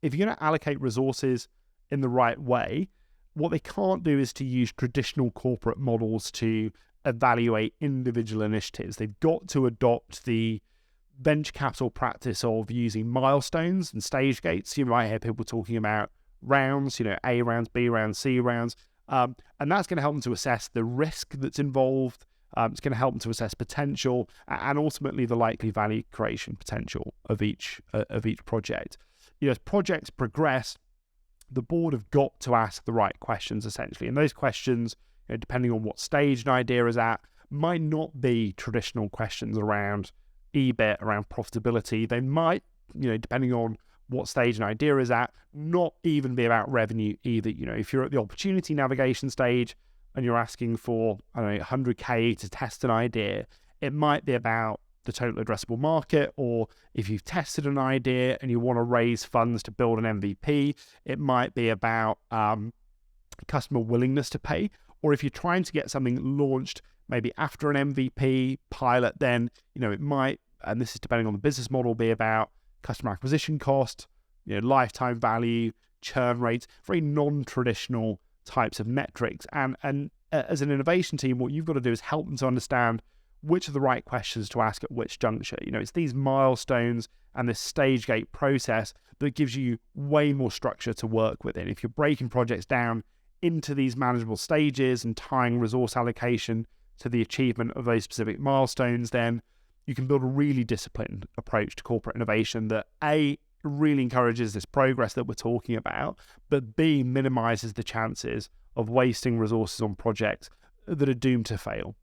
if you're going to allocate resources in the right way, what they can't do is to use traditional corporate models to evaluate individual initiatives. They've got to adopt the venture capital practice of using milestones and stage gates. You might hear people talking about rounds, A rounds, B rounds, C rounds, and that's going to help them to assess the risk that's involved. It's going to help them to assess potential and ultimately the likely value creation potential of each project. As projects progress, the board have got to ask the right questions, essentially. And those questions, depending on what stage an idea is at, might not be traditional questions around EBIT, around profitability. They might, depending on what stage an idea is at, not even be about revenue either. If you're at the opportunity navigation stage and you're asking for, 100K to test an idea, it might be about the total addressable market, or if you've tested an idea and you want to raise funds to build an MVP, it might be about customer willingness to pay. Or if you're trying to get something launched maybe after an MVP pilot, then it might, and this is depending on the business model, be about customer acquisition cost, lifetime value, churn rates, very non-traditional types of metrics. And as an innovation team, what you've got to do is help them to understand which are the right questions to ask at which juncture. It's these milestones and this stage gate process that gives you way more structure to work within. If you're breaking projects down into these manageable stages and tying resource allocation to the achievement of those specific milestones, then you can build a really disciplined approach to corporate innovation that A, really encourages this progress that we're talking about, but B, minimises the chances of wasting resources on projects that are doomed to fail.